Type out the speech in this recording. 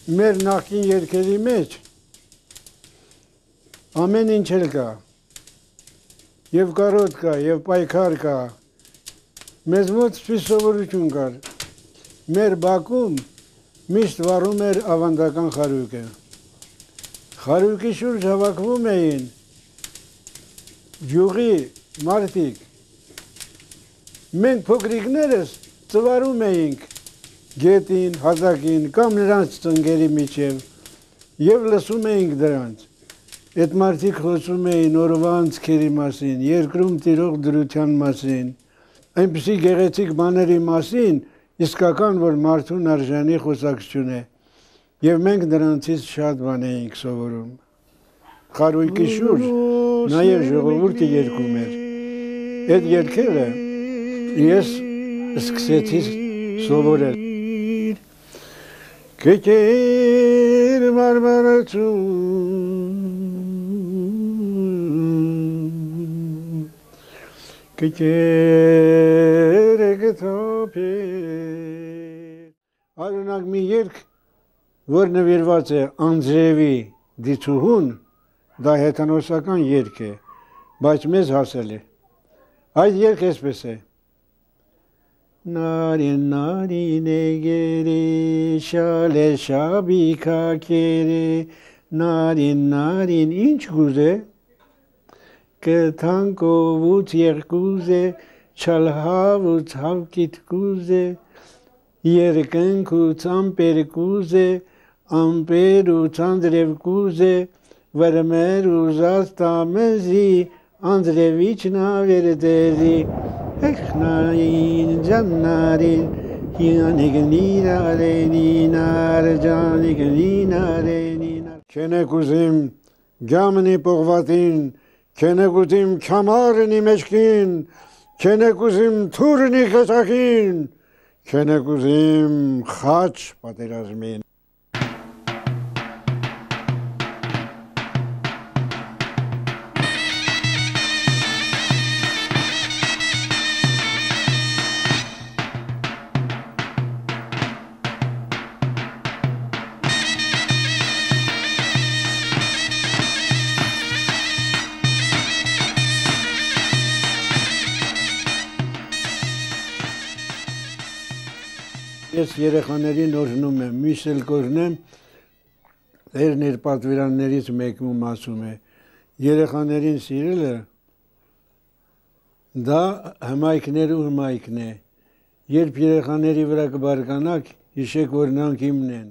մեր նախկին երգերի մեջ ամեն ինչ էլ կա, և կարոտ կա, և պայքար կա, մեզ մոտ սպիս սովորություն կար, մեր բակում միշտ վառում էր ավանդական խարույկը, խարույկի շուրջ հավաքվում էին յուղի մարդիկ, մենք փոքրիկներս ծվարում էինք գետին, հատակին կամ նրանց ծնկերի միջև և լսում էինք դրանց, այդ մարդիկ խոսում էին օրվա անցքերի մասին, երկրում տիրող դրության մասին, այնպիսի գեղեցիկ բաների մասին, իսկական, որ մարդուն արժանի խոսակցություն է, և մենք նրանցից շատ բան էինք սովորում։ Խարույկի շուրջ նաև ժողովուրդը երգում էր, այդ երգերը ես սկսեցի սովորել։ Կեքեր մարմարացում, կեքեր կթոփեր։ Արունակ մի երգ, որ նվիրված է Անդրեևի դիցուհուն, դա հեթանոսական երգ է, բայց մեզ հասել է։ Այդ երգ այսպես է. Նարին նարին էգերի, շալե շաբիքա կերի, նարին նարին ինչ գուզե, կթանկովուց եղկուզե, չալհավուց հավկիտ կուզե, երկնքուց ամպեր կուզե, ամպերուց անդրև կուզե, վրմեր ուզած տամեզի, անդրևիչն ավերդերի, Εχνային ջաննարին, հյանիգնին արենին, արջանիգնին արենին։ Կենեք ուզիմ գամնի պողվատին, կենեք ուզիմ կամարնի մեջքին, կենեք ուզիմ թուրնի կետակին, կենեք ուզիմ խաչ պատերազմին։ Ես երեխաներին օրհնում եմ, միշտ էլ կօրհնեմ, Տերն իր պատվիրաններից մեկում ասում է, երեխաներին սիրելը դա հմայքներու հմայքն է, երբ երեխաների վրա կբարկանաք, հիշեք, որ նրանք իմն են։